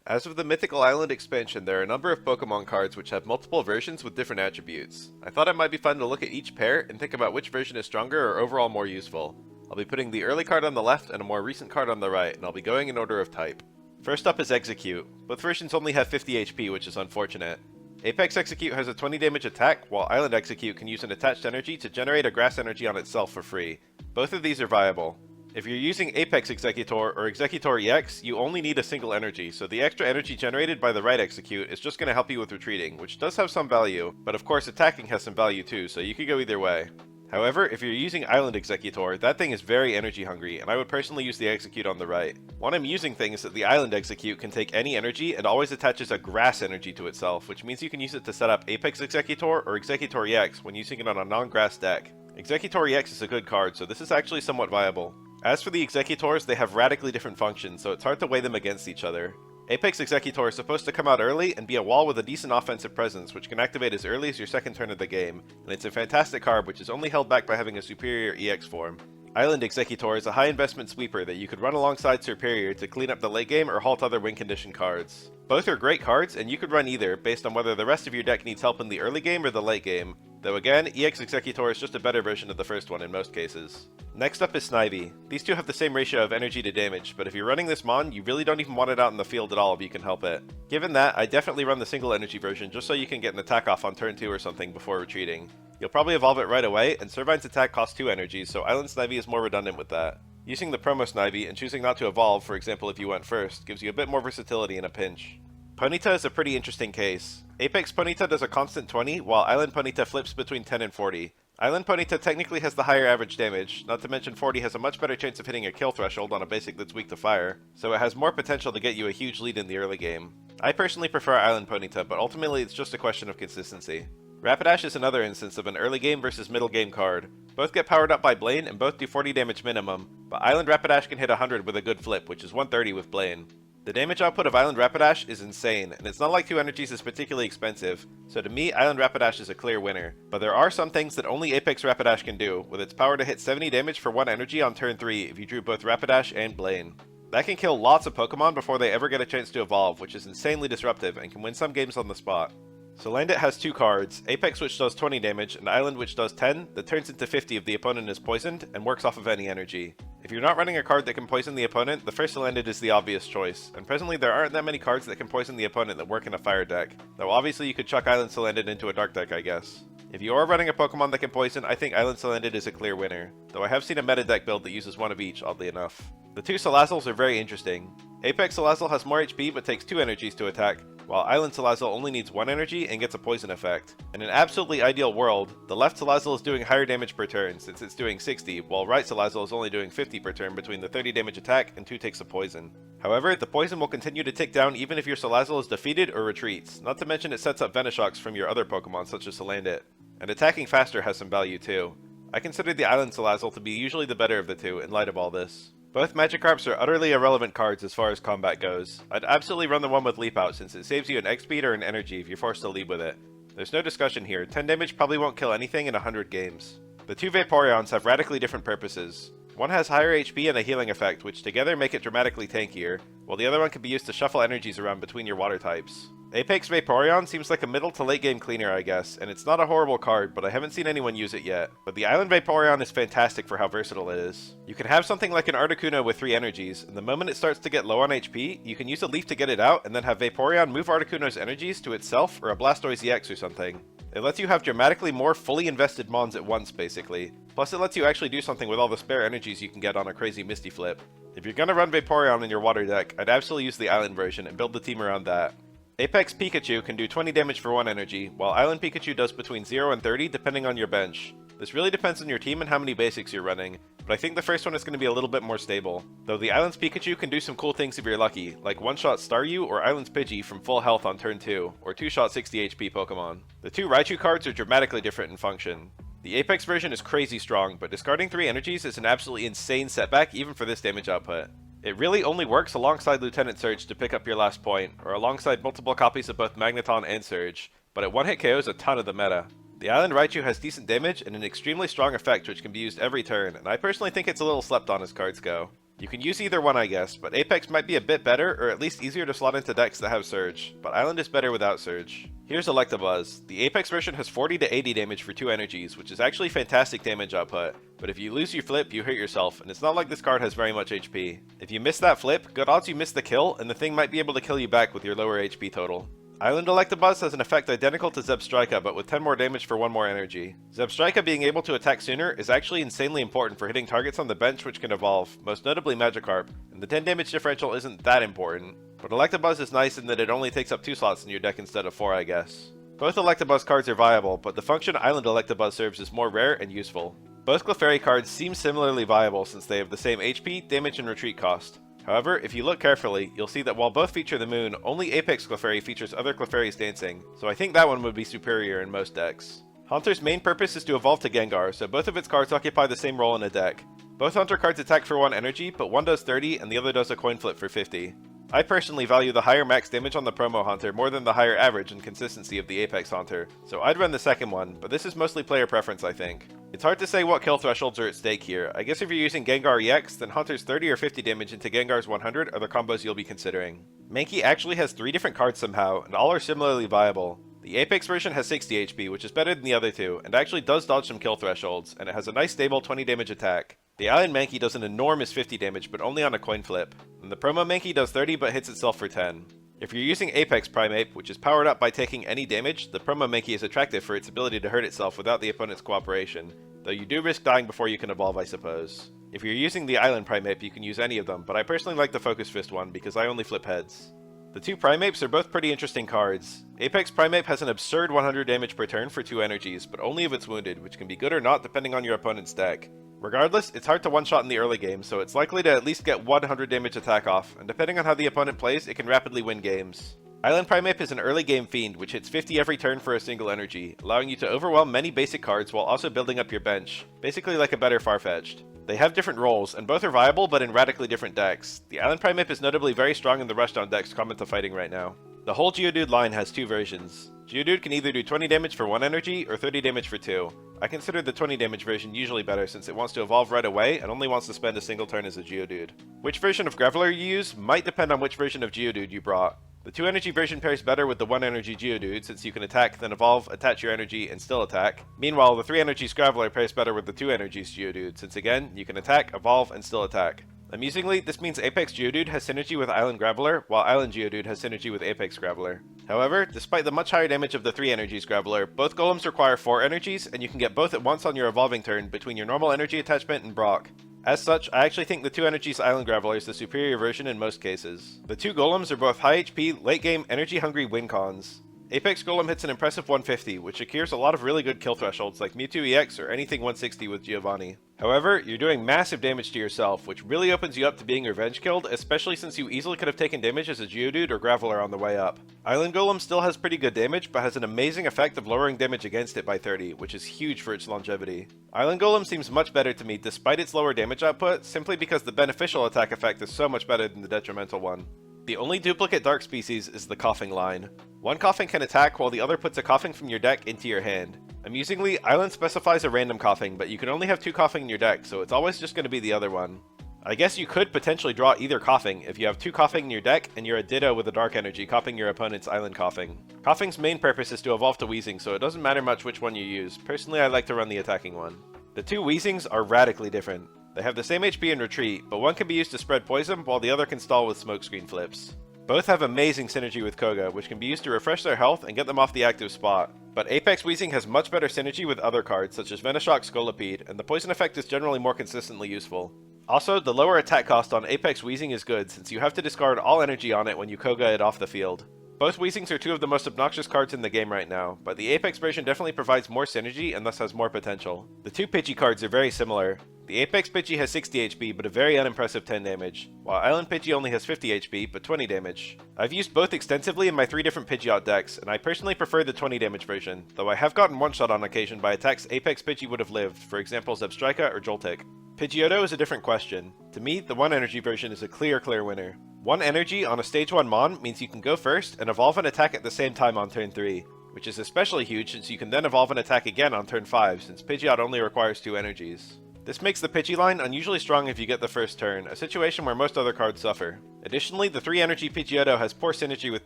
As of the Mythical Island expansion, there are a number of Pokemon cards which have multiple versions with different attributes. I thought it might be fun to look at each pair and think about which version is stronger or overall more useful. I'll be putting the early card on the left and a more recent card on the right, and I'll be going in order of type. First up is Exeggcute. Both versions only have 50 HP, which is unfortunate. Apex Exeggcute has a 20 damage attack, while Island Exeggcute can use an attached energy to generate a grass energy on itself for free. Both of these are viable. If you're using Apex Exeggutor or Exeggutor EX, you only need a single energy, so the extra energy generated by the right Exeggcute is just going to help you with retreating, which does have some value, but of course attacking has some value too, so you could go either way. However, if you're using Island Exeggutor, that thing is very energy hungry, and I would personally use the Exeggcute on the right. One amusing thing is that the Island Exeggcute can take any energy and always attaches a grass energy to itself, which means you can use it to set up Apex Exeggutor or Exeggutor EX when using it on a non-grass deck. Exeggutor EX is a good card, so this is actually somewhat viable. As for the Exeggutors, they have radically different functions, so it's hard to weigh them against each other. Apex Exeggutor is supposed to come out early and be a wall with a decent offensive presence, which can activate as early as your second turn of the game, and it's a fantastic card which is only held back by having a superior EX form. Island Exeggutor is a high investment sweeper that you could run alongside Superior to clean up the late game or halt other win condition cards. Both are great cards, and you could run either based on whether the rest of your deck needs help in the early game or the late game, though again, EX Exeggutor is just a better version of the first one in most cases. Next up is Snivy. These two have the same ratio of energy to damage, but if you're running this mon, you really don't even want it out in the field at all if you can help it. Given that, I definitely run the single energy version just so you can get an attack off on turn 2 or something before retreating. You'll probably evolve it right away, and Servine's attack costs 2 energies, so Island Snivy is more redundant with that. Using the promo Snivy and choosing not to evolve, for example if you went first, gives you a bit more versatility in a pinch. Ponyta is a pretty interesting case. Apex Ponyta does a constant 20, while Island Ponyta flips between 10 and 40. Island Ponyta technically has the higher average damage, not to mention 40 has a much better chance of hitting a kill threshold on a basic that's weak to fire, so it has more potential to get you a huge lead in the early game. I personally prefer Island Ponyta, but ultimately it's just a question of consistency. Rapidash is another instance of an early game versus middle game card. Both get powered up by Blaine and both do 40 damage minimum, but Island Rapidash can hit 100 with a good flip, which is 130 with Blaine. The damage output of Island Rapidash is insane, and it's not like 2 energies is particularly expensive, so to me Island Rapidash is a clear winner. But there are some things that only Apex Rapidash can do, with its power to hit 70 damage for 1 energy on turn 3 if you drew both Rapidash and Blaine. That can kill lots of Pokemon before they ever get a chance to evolve, which is insanely disruptive and can win some games on the spot. Salandit has 2 cards, Apex which does 20 damage and Island which does 10, that turns into 50 if the opponent is poisoned, and works off of any energy. If you're not running a card that can poison the opponent, the first Salandit is the obvious choice, and presently there aren't that many cards that can poison the opponent that work in a fire deck, though obviously you could chuck Island Salandit into a dark deck I guess. If you are running a Pokemon that can poison, I think Island Salandit is a clear winner, though I have seen a meta deck build that uses one of each, oddly enough. The 2 Salazzles are very interesting. Apex Salazzle has more HP but takes 2 energies to attack, while Island Salazzle only needs 1 energy and gets a poison effect. In an absolutely ideal world, the left Salazzle is doing higher damage per turn since it's doing 60, while right Salazzle is only doing 50 per turn between the 30 damage attack and 2 takes a poison. However, the poison will continue to tick down even if your Salazzle is defeated or retreats, not to mention it sets up Venishocks from your other Pokemon such as Salandit. And attacking faster has some value too. I consider the Island Salazzle to be usually the better of the 2 in light of all this. Both Magikarps are utterly irrelevant cards as far as combat goes. I'd absolutely run the one with Leap Out since it saves you an X speed or an energy if you're forced to lead with it. There's no discussion here, 10 damage probably won't kill anything in 100 games. The 2 Vaporeons have radically different purposes. One has higher HP and a healing effect, which together make it dramatically tankier, while the other one can be used to shuffle energies around between your water types. Apex Vaporeon seems like a middle to late game cleaner I guess, and it's not a horrible card, but I haven't seen anyone use it yet. But the Island Vaporeon is fantastic for how versatile it is. You can have something like an Articuno with 3 energies, and the moment it starts to get low on HP, you can use a leaf to get it out, and then have Vaporeon move Articuno's energies to itself or a Blastoise EX or something. It lets you have dramatically more fully invested mons at once basically. Plus it lets you actually do something with all the spare energies you can get on a crazy Misty Flip. If you're gonna run Vaporeon in your water deck, I'd absolutely use the Island version and build the team around that. Apex Pikachu can do 20 damage for 1 energy, while Island Pikachu does between 0 and 30 depending on your bench. This really depends on your team and how many basics you're running, but I think the first one is going to be a little bit more stable. Though the Island's Pikachu can do some cool things if you're lucky, like one-shot Staryu or Island's Pidgey from full health on turn 2, or 2-shot 60 HP Pokemon. The 2 Raichu cards are dramatically different in function. The Apex version is crazy strong, but discarding 3 energies is an absolutely insane setback even for this damage output. It really only works alongside Lieutenant Surge to pick up your last point, or alongside multiple copies of both Magneton and Surge, but it one-hit KOs a ton of the meta. The Island Raichu has decent damage and an extremely strong effect which can be used every turn, and I personally think it's a little slept on as cards go. You can use either one I guess, but Apex might be a bit better or at least easier to slot into decks that have Surge, but Island is better without Surge. Here's Electabuzz. The Apex version has 40 to 80 damage for 2 energies, which is actually fantastic damage output, but if you lose your flip, you hurt yourself, and it's not like this card has very much HP. If you miss that flip, good odds you miss the kill, and the thing might be able to kill you back with your lower HP total. Island Electabuzz has an effect identical to Zebstrika, but with 10 more damage for 1 more energy. Zebstrika being able to attack sooner is actually insanely important for hitting targets on the bench which can evolve, most notably Magikarp, and the 10 damage differential isn't that important. But Electabuzz is nice in that it only takes up 2 slots in your deck instead of 4 I guess. Both Electabuzz cards are viable, but the function Island Electabuzz serves is more rare and useful. Both Clefairy cards seem similarly viable since they have the same HP, damage, and retreat cost. However, if you look carefully, you'll see that while both feature the moon, only Apex Clefairy features other Clefairies dancing, so I think that one would be superior in most decks. Haunter's main purpose is to evolve to Gengar, so both of its cards occupy the same role in a deck. Both Haunter cards attack for 1 energy, but one does 30 and the other does a coin flip for 50. I personally value the higher max damage on the promo Haunter more than the higher average and consistency of the Apex Haunter, so I'd run the second one, but this is mostly player preference I think. It's hard to say what kill thresholds are at stake here. I guess if you're using Gengar EX, then Haunter's 30 or 50 damage into Gengar's 100 are the combos you'll be considering. Mankey actually has 3 different cards somehow, and all are similarly viable. The Apex version has 60 HP, which is better than the other two, and actually does dodge some kill thresholds, and it has a nice stable 20 damage attack. The Island Mankey does an enormous 50 damage, but only on a coin flip, and the promo Mankey does 30 but hits itself for 10. If you're using Apex Primeape, which is powered up by taking any damage, the promo Mankey is attractive for its ability to hurt itself without the opponent's cooperation, though you do risk dying before you can evolve I suppose. If you're using the Island Primeape, you can use any of them, but I personally like the Focus Fist one because I only flip heads. The 2 Primapes are both pretty interesting cards. Apex Primeape has an absurd 100 damage per turn for 2 energies, but only if it's wounded, which can be good or not depending on your opponent's deck. Regardless, it's hard to one-shot in the early game, so it's likely to at least get 100 damage attack off, and depending on how the opponent plays, it can rapidly win games. Island Primeape is an early game fiend, which hits 50 every turn for a single energy, allowing you to overwhelm many basic cards while also building up your bench, basically like a better Farfetch'd. They have different roles, and both are viable but in radically different decks. The Island Primeape is notably very strong in the rushdown decks common to fighting right now. The whole Geodude line has 2 versions. Geodude can either do 20 damage for 1 energy or 30 damage for 2. I consider the 20 damage version usually better since it wants to evolve right away and only wants to spend a single turn as a Geodude. Which version of Graveler you use might depend on which version of Geodude you brought. The 2 energy version pairs better with the 1 energy Geodude since you can attack, then evolve, attach your energy, and still attack. Meanwhile, the 3 energies Graveler pairs better with the 2 energies Geodude since again, you can attack, evolve, and still attack. Amusingly, this means Apex Geodude has synergy with Island Graveler, while Island Geodude has synergy with Apex Graveler. However, despite the much higher damage of the 3 energies Graveler, both Golems require 4 energies, and you can get both at once on your evolving turn between your normal energy attachment and Brock. As such, I actually think the 2 energies Island Graveler is the superior version in most cases. The 2 Golems are both high HP, late game, energy hungry win cons. Apex Golem hits an impressive 150, which secures a lot of really good kill thresholds like Mewtwo EX or anything 160 with Giovanni. However, you're doing massive damage to yourself, which really opens you up to being revenge killed, especially since you easily could have taken damage as a Geodude or Graveler on the way up. Island Golem still has pretty good damage, but has an amazing effect of lowering damage against it by 30, which is huge for its longevity. Island Golem seems much better to me despite its lower damage output, simply because the beneficial attack effect is so much better than the detrimental one. The only duplicate dark species is the Koffing line. One Koffing can attack while the other puts a Koffing from your deck into your hand. Amusingly, Island specifies a random Koffing, but you can only have 2 Koffing in your deck, so it's always just going to be the other one. I guess you could potentially draw either Koffing if you have 2 Koffing in your deck and you're a Ditto with a Dark Energy copying your opponent's Island Koffing. Koffing's main purpose is to evolve to Weezing, so it doesn't matter much which one you use. Personally, I like to run the attacking one. The 2 Weezings are radically different. They have the same HP and retreat, but one can be used to spread poison while the other can stall with smokescreen flips. Both have amazing synergy with Koga, which can be used to refresh their health and get them off the active spot. But Apex Weezing has much better synergy with other cards such as Venoshock Scolipede, and the poison effect is generally more consistently useful. Also, the lower attack cost on Apex Weezing is good since you have to discard all energy on it when you Koga it off the field. Both Weezings are 2 of the most obnoxious cards in the game right now, but the Apex version definitely provides more synergy and thus has more potential. The 2 Pidgey cards are very similar. The Apex Pidgey has 60 HP but a very unimpressive 10 damage, while Island Pidgey only has 50 HP but 20 damage. I've used both extensively in my 3 different Pidgeot decks, and I personally prefer the 20 damage version, though I have gotten one-shot on occasion by attacks Apex Pidgey would have lived, for example Zebstrika or Joltik. Pidgeotto is a different question. To me, the 1 energy version is a clear winner. 1 energy on a stage 1 Mon means you can go first and evolve and attack at the same time on turn 3, which is especially huge since you can then evolve and attack again on turn 5 since Pidgeot only requires 2 energies. This makes the Pidgey line unusually strong if you get the first turn, a situation where most other cards suffer. Additionally, the 3 energy Pidgeotto has poor synergy with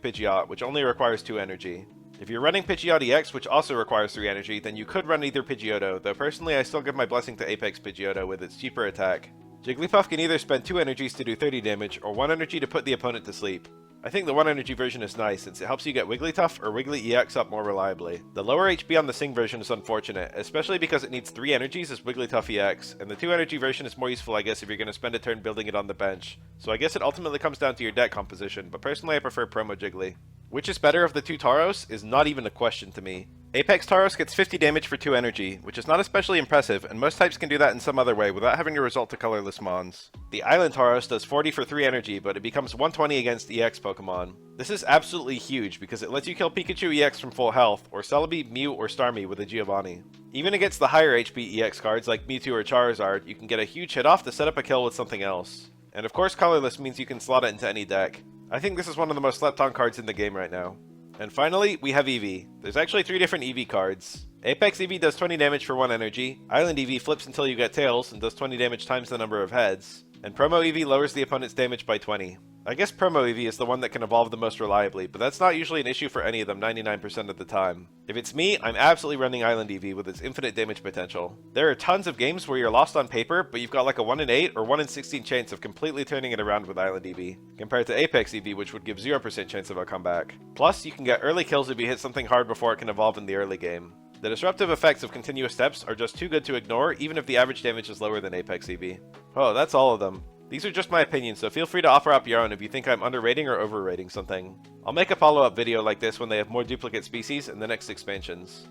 Pidgeot, which only requires 2 energy. If you're running Pidgeot EX, which also requires 3 energy, then you could run either Pidgeotto, though personally I still give my blessing to Apex Pidgeotto with its cheaper attack. Jigglypuff can either spend 2 energies to do 30 damage, or 1 energy to put the opponent to sleep. I think the 1 energy version is nice, since it helps you get Wigglytuff or Wiggly EX up more reliably. The lower HP on the Sing version is unfortunate, especially because it needs 3 energies as Wigglytuff EX, and the 2 energy version is more useful I guess if you're going to spend a turn building it on the bench. So I guess it ultimately comes down to your deck composition, but personally I prefer Promo Jiggly. Which is better of the 2 Tauros is not even a question to me. Apex Tauros gets 50 damage for 2 energy, which is not especially impressive, and most types can do that in some other way without having to resort to colorless mons. The Island Tauros does 40 for 3 energy, but it becomes 120 against EX Pokemon. This is absolutely huge because it lets you kill Pikachu EX from full health, or Celebi, Mew, or Starmie with a Giovanni. Even against the higher HP EX cards like Mewtwo or Charizard, you can get a huge hit off to set up a kill with something else. And of course colorless means you can slot it into any deck. I think this is one of the most slept on cards in the game right now. And finally, we have Eevee. There's actually 3 different Eevee cards. Apex Eevee does 20 damage for 1 energy, Island Eevee flips until you get tails and does 20 damage times the number of heads, and Promo Eevee lowers the opponent's damage by 20. I guess Promo Eevee is the one that can evolve the most reliably, but that's not usually an issue for any of them 99% of the time. If it's me, I'm absolutely running Island Eevee with its infinite damage potential. There are tons of games where you're lost on paper, but you've got like a 1 in 8 or 1 in 16 chance of completely turning it around with Island Eevee, compared to Apex Eevee, which would give 0% chance of a comeback. Plus, you can get early kills if you hit something hard before it can evolve in the early game. The disruptive effects of continuous steps are just too good to ignore, even if the average damage is lower than Apex Eevee. Oh, that's all of them. These are just my opinions, so feel free to offer up your own if you think I'm underrating or overrating something. I'll make a follow-up video like this when they have more duplicate species in the next expansions.